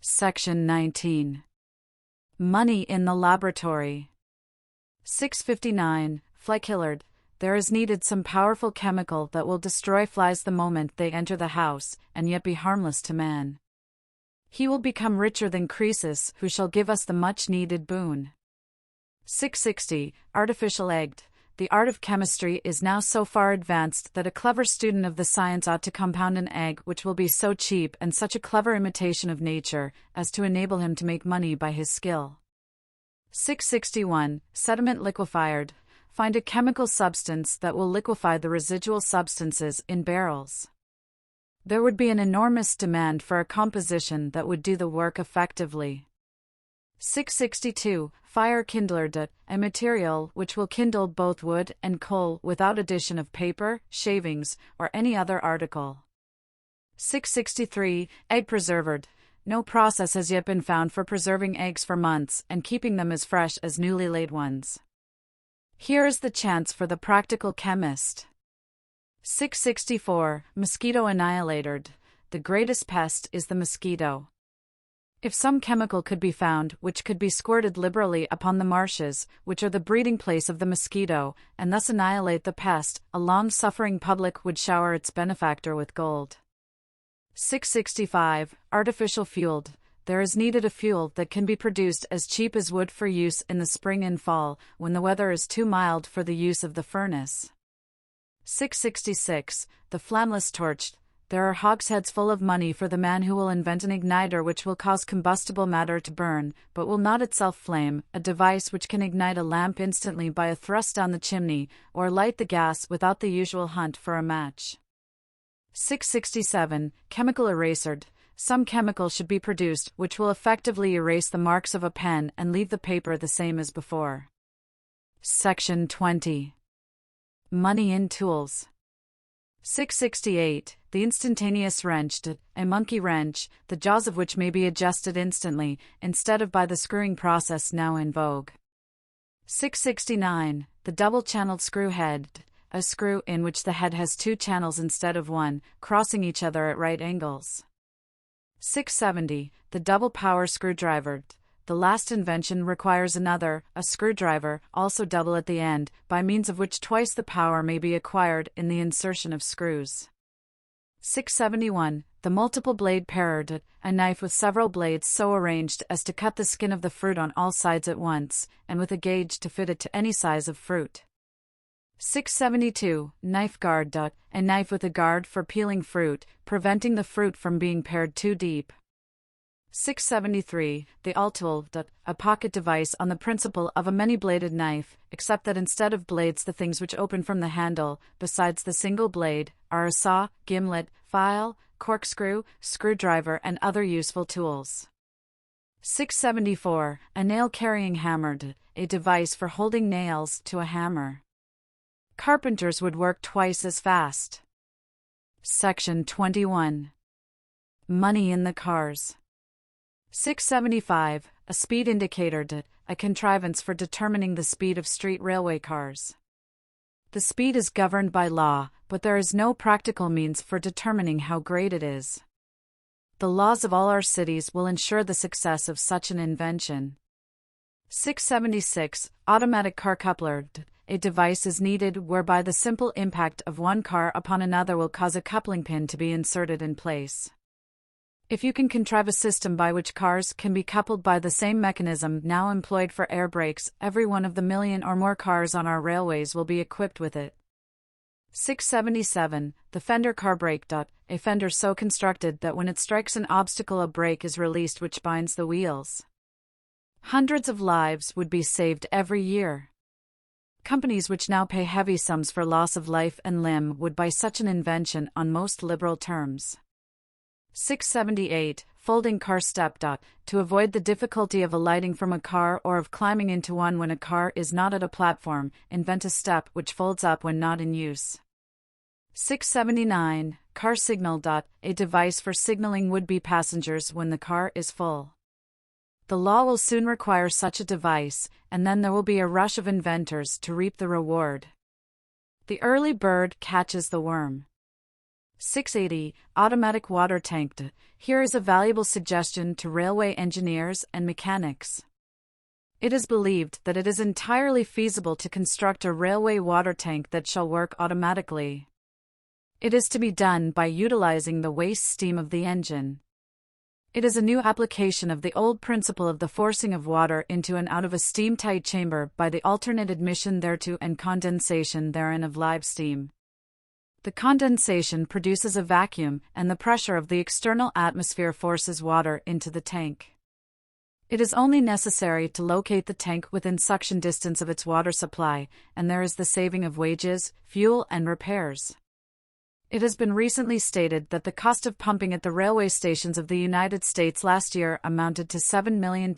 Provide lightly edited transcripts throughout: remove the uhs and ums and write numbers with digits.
Section 19. Money in the laboratory. 659. Flykillard. There is needed some powerful chemical that will destroy flies the moment they enter the house, and yet be harmless to man. He will become richer than Croesus, who shall give us the much-needed boon. 660. Artificial egged. The art of chemistry is now so far advanced that a clever student of the science ought to compound an egg which will be so cheap and such a clever imitation of nature as to enable him to make money by his skill. 661. Sediment liquefied. Find a chemical substance that will liquefy the residual substances in barrels. There would be an enormous demand for a composition that would do the work effectively. 662. Fire kindler. A material which will kindle both wood and coal without addition of paper, shavings, or any other article. 663. Egg preserver. No process has yet been found for preserving eggs for months and keeping them as fresh as newly laid ones. Here is the chance for the practical chemist. 664. Mosquito annihilator. The greatest pest is the mosquito. If some chemical could be found which could be squirted liberally upon the marshes, which are the breeding place of the mosquito, and thus annihilate the pest, a long-suffering public would shower its benefactor with gold. 665. Artificial fueled. There is needed a fuel that can be produced as cheap as wood for use in the spring and fall, when the weather is too mild for the use of the furnace. 666. The flammeless torch. There are hogsheads full of money for the man who will invent an igniter which will cause combustible matter to burn, but will not itself flame, a device which can ignite a lamp instantly by a thrust down the chimney, or light the gas without the usual hunt for a match. 667. Chemical eraser. Some chemical should be produced which will effectively erase the marks of a pen and leave the paper the same as before. Section 20. Money in tools. 668. The instantaneous wrench. A monkey wrench, the jaws of which may be adjusted instantly, instead of by the screwing process now in vogue. 669. The double-channeled screw head. A screw in which the head has two channels instead of one, crossing each other at right angles. 670. The double power screwdriver. The last invention requires another, a screwdriver, also double at the end, by means of which twice the power may be acquired in the insertion of screws. 671. The multiple blade parer. A knife with several blades so arranged as to cut the skin of the fruit on all sides at once, and with a gauge to fit it to any size of fruit. 672. Knife guard. A knife with a guard for peeling fruit, preventing the fruit from being pared too deep. 673. The all-tool. A pocket device on the principle of a many-bladed knife, except that instead of blades the things which open from the handle, besides the single blade, are a saw, gimlet, file, corkscrew, screwdriver and other useful tools. 674. A nail-carrying hammer. A device for holding nails to a hammer. Carpenters would work twice as fast. Section 21. Money in the cars. 675. A speed indicator. A contrivance for determining the speed of street railway cars. The speed is governed by law, but there is no practical means for determining how great it is. The laws of all our cities will ensure the success of such an invention. 676. Automatic car coupler. A device is needed whereby the simple impact of one car upon another will cause a coupling pin to be inserted in place. If you can contrive a system by which cars can be coupled by the same mechanism now employed for air brakes, every one of the million or more cars on our railways will be equipped with it. 677. The fender car brake. A fender so constructed that when it strikes an obstacle a brake is released which binds the wheels. Hundreds of lives would be saved every year. Companies which now pay heavy sums for loss of life and limb would buy such an invention on most liberal terms. 678. Folding car step. To avoid the difficulty of alighting from a car or of climbing into one when a car is not at a platform, invent a step which folds up when not in use. 679. Car signal. A device for signaling would-be passengers when the car is full. The law will soon require such a device, and then there will be a rush of inventors to reap the reward. The early bird catches the worm. 680. Automatic water tank. Here is a valuable suggestion to railway engineers and mechanics. It is believed that it is entirely feasible to construct a railway water tank that shall work automatically. It is to be done by utilizing the waste steam of the engine. It is a new application of the old principle of the forcing of water into and out of a steam-tight chamber by the alternate admission thereto and condensation therein of live steam. The condensation produces a vacuum, and the pressure of the external atmosphere forces water into the tank. It is only necessary to locate the tank within suction distance of its water supply, and there is the saving of wages, fuel, and repairs. It has been recently stated that the cost of pumping at the railway stations of the United States last year amounted to $7 million,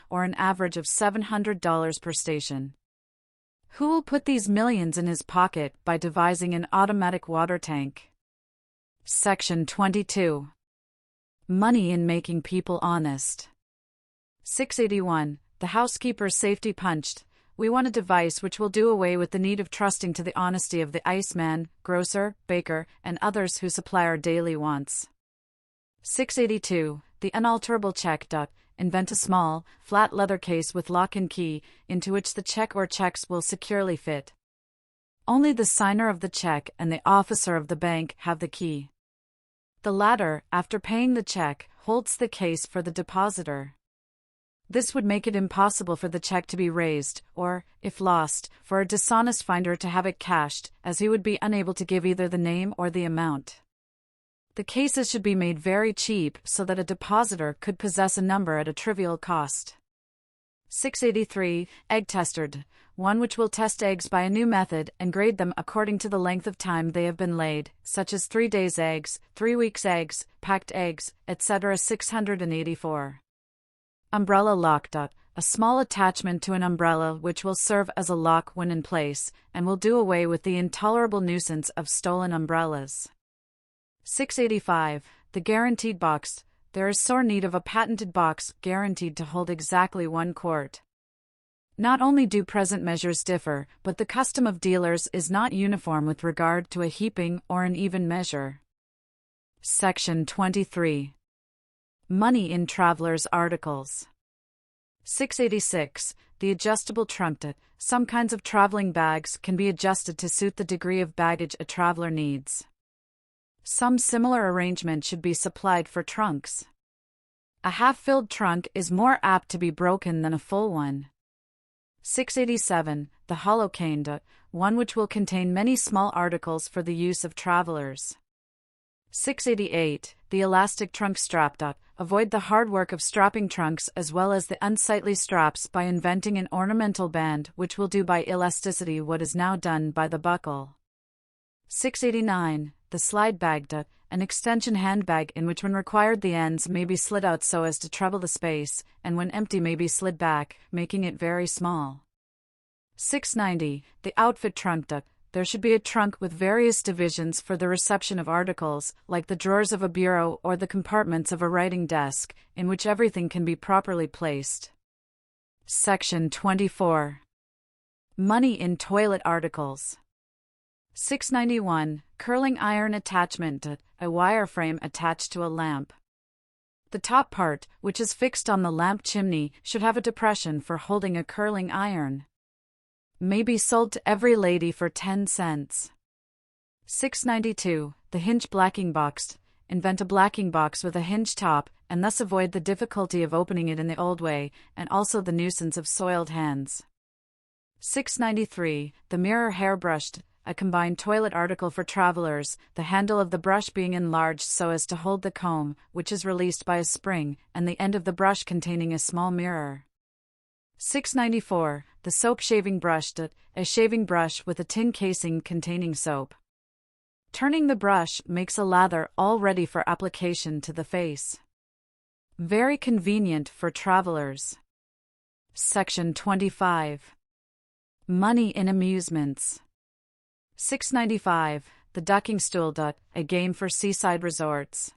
or an average of $700 per station. Who will put these millions in his pocket by devising an automatic water tank? Section 22. Money in making people honest. 681. The housekeeper's safety punched. We want a device which will do away with the need of trusting to the honesty of the iceman, grocer, baker, and others who supply our daily wants. 682. The unalterable check. Invent a small, flat leather case with lock and key, into which the check or checks will securely fit. Only the signer of the check and the officer of the bank have the key. The latter, after paying the check, holds the case for the depositor. This would make it impossible for the check to be raised, or, if lost, for a dishonest finder to have it cashed, as he would be unable to give either the name or the amount. The cases should be made very cheap so that a depositor could possess a number at a trivial cost. 683. Egg tester. One which will test eggs by a new method and grade them according to the length of time they have been laid, such as 3 days' eggs, 3 weeks' eggs, packed eggs, etc. 684. Umbrella lock. A small attachment to an umbrella which will serve as a lock when in place, and will do away with the intolerable nuisance of stolen umbrellas. 685. The guaranteed box. There is sore need of a patented box guaranteed to hold exactly 1 quart. Not only do present measures differ, but the custom of dealers is not uniform with regard to a heaping or an even measure. Section 23. Money in travelers' articles. 686. The adjustable trunk. Some kinds of traveling bags can be adjusted to suit the degree of baggage a traveler needs. Some similar arrangement should be supplied for trunks. A half-filled trunk is more apt to be broken than a full one. 687. The hollow cane. One which will contain many small articles for the use of travelers. 688. The elastic trunk strap. Avoid the hard work of strapping trunks as well as the unsightly straps by inventing an ornamental band which will do by elasticity what is now done by the buckle. 689. The slide bag. An extension handbag in which when required the ends may be slid out so as to treble the space, and when empty may be slid back, making it very small. 690. The outfit trunk. There should be a trunk with various divisions for the reception of articles, like the drawers of a bureau or the compartments of a writing desk, in which everything can be properly placed. Section 24. Money in toilet articles. 691. Curling iron attachment. A wire frame attached to a lamp. The top part, which is fixed on the lamp chimney, should have a depression for holding a curling iron. May be sold to every lady for 10 cents. 692. The hinge blacking box. Invent a blacking box with a hinge top, and thus avoid the difficulty of opening it in the old way, and also the nuisance of soiled hands. 693. The mirror hairbrush. A combined toilet article for travelers, the handle of the brush being enlarged so as to hold the comb, which is released by a spring, and the end of the brush containing a small mirror. 694. The soap shaving brush. A shaving brush with a tin casing containing soap. Turning the brush makes a lather all ready for application to the face. Very convenient for travelers. Section 25. Money in amusements. 695. The ducking stool. A game for seaside resorts.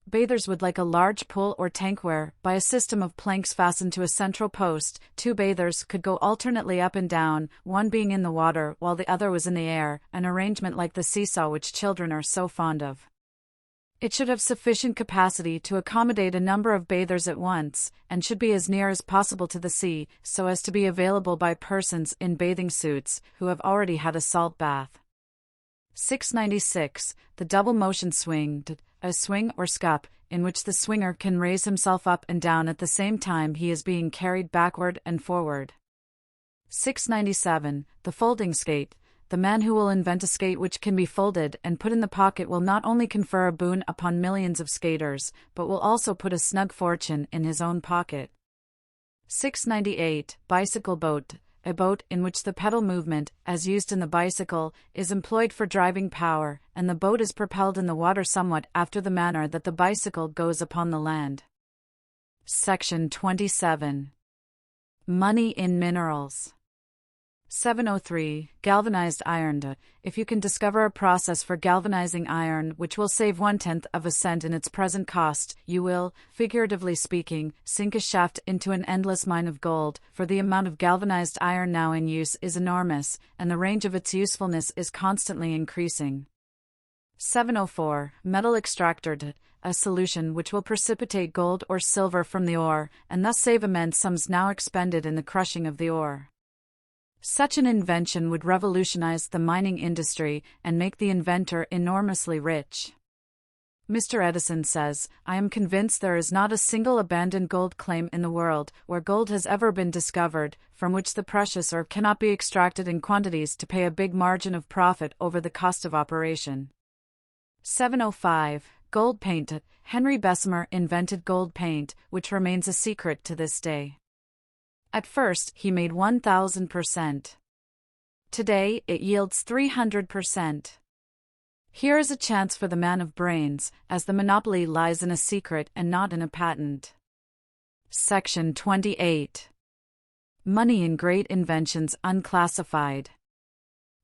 Bathers would like a large pool or tank where, by a system of planks fastened to a central post, 2 bathers could go alternately up and down, one being in the water while the other was in the air, an arrangement like the seesaw which children are so fond of. It should have sufficient capacity to accommodate a number of bathers at once, and should be as near as possible to the sea, so as to be available by persons in bathing suits who have already had a salt bath. 696. The double motion swing, a swing or scup, in which the swinger can raise himself up and down at the same time he is being carried backward and forward. 697. The folding skate. The man who will invent a skate which can be folded and put in the pocket will not only confer a boon upon millions of skaters, but will also put a snug fortune in his own pocket. 698. Bicycle boat. A boat in which the pedal movement, as used in the bicycle, is employed for driving power, and the boat is propelled in the water somewhat after the manner that the bicycle goes upon the land. Section 27. Money in minerals. 703. Galvanized iron. If you can discover a process for galvanizing iron which will save 1/10 of a cent in its present cost, you will, figuratively speaking, sink a shaft into an endless mine of gold, for the amount of galvanized iron now in use is enormous, and the range of its usefulness is constantly increasing. 704. Metal extractor. A solution which will precipitate gold or silver from the ore, and thus save immense sums now expended in the crushing of the ore. Such an invention would revolutionize the mining industry and make the inventor enormously rich. Mr. Edison says, "I am convinced there is not a single abandoned gold claim in the world where gold has ever been discovered, from which the precious ore cannot be extracted in quantities to pay a big margin of profit over the cost of operation." 705. Gold paint. Henry Bessemer invented gold paint, which remains a secret to this day. At first, he made 1,000%. Today, it yields 300%. Here is a chance for the man of brains, as the monopoly lies in a secret and not in a patent. Section 28. Money in great inventions unclassified.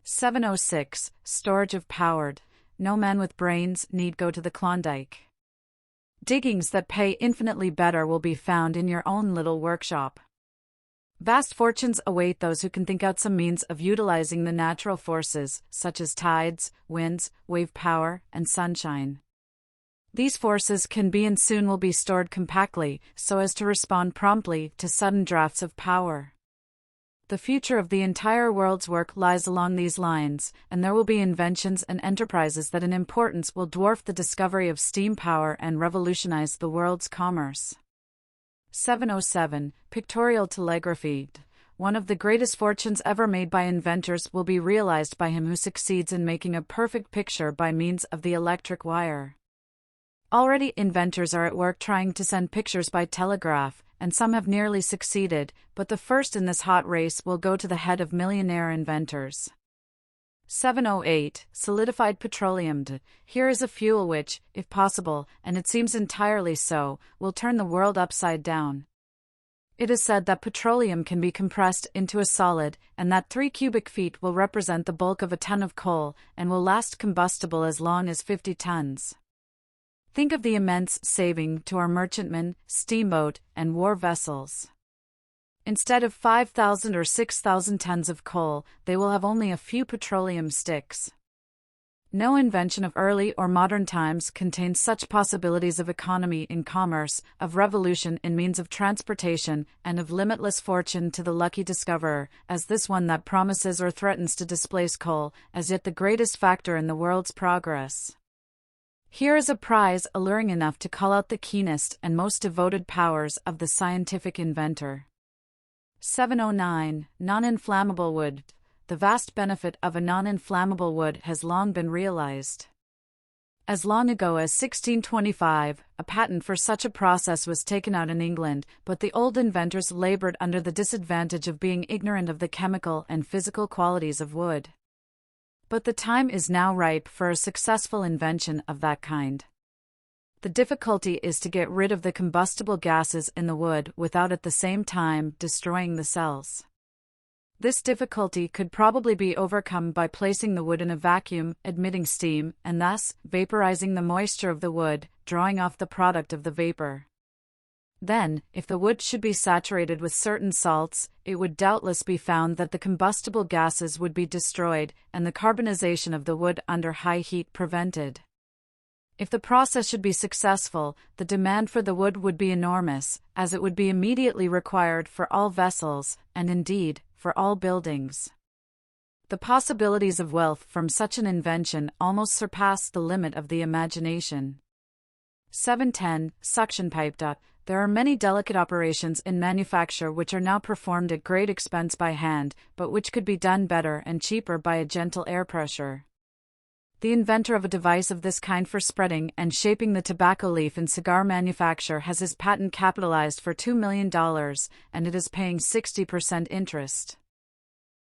706. Storage of power. No man with brains need go to the Klondike. Diggings that pay infinitely better will be found in your own little workshop. Vast fortunes await those who can think out some means of utilizing the natural forces, such as tides, winds, wave power, and sunshine. These forces can be and soon will be stored compactly, so as to respond promptly to sudden drafts of power. The future of the entire world's work lies along these lines, and there will be inventions and enterprises that in importance will dwarf the discovery of steam power and revolutionize the world's commerce. 707. Pictorial telegraphy. One of the greatest fortunes ever made by inventors will be realized by him who succeeds in making a perfect picture by means of the electric wire. Already inventors are at work trying to send pictures by telegraph, and some have nearly succeeded, but the first in this hot race will go to the head of millionaire inventors. 708. Solidified petroleum. Here is a fuel which, if possible, and it seems entirely so, will turn the world upside down. It is said that petroleum can be compressed into a solid, and that 3 cubic feet will represent the bulk of a ton of coal, and will last combustible as long as 50 tons. Think of the immense saving to our merchantmen, steamboat, and war vessels. Instead of 5,000 or 6,000 tons of coal, they will have only a few petroleum sticks. No invention of early or modern times contains such possibilities of economy in commerce, of revolution in means of transportation, and of limitless fortune to the lucky discoverer, as this one that promises or threatens to displace coal, as yet the greatest factor in the world's progress. Here is a prize alluring enough to call out the keenest and most devoted powers of the scientific inventor. 709. Non-inflammable wood. The vast benefit of a non-inflammable wood has long been realized. As long ago as 1625, a patent for such a process was taken out in England, but the old inventors labored under the disadvantage of being ignorant of the chemical and physical qualities of wood. But the time is now ripe for a successful invention of that kind. The difficulty is to get rid of the combustible gases in the wood without at the same time destroying the cells. This difficulty could probably be overcome by placing the wood in a vacuum, admitting steam, and thus vaporizing the moisture of the wood, drawing off the product of the vapor. Then, if the wood should be saturated with certain salts, it would doubtless be found that the combustible gases would be destroyed and the carbonization of the wood under high heat prevented. If the process should be successful, the demand for the wood would be enormous, as it would be immediately required for all vessels, and indeed, for all buildings. The possibilities of wealth from such an invention almost surpass the limit of the imagination. 710. Suction pipe. There are many delicate operations in manufacture which are now performed at great expense by hand, but which could be done better and cheaper by a gentle air pressure. The inventor of a device of this kind for spreading and shaping the tobacco leaf in cigar manufacture has his patent capitalized for $2 million, and it is paying 60% interest.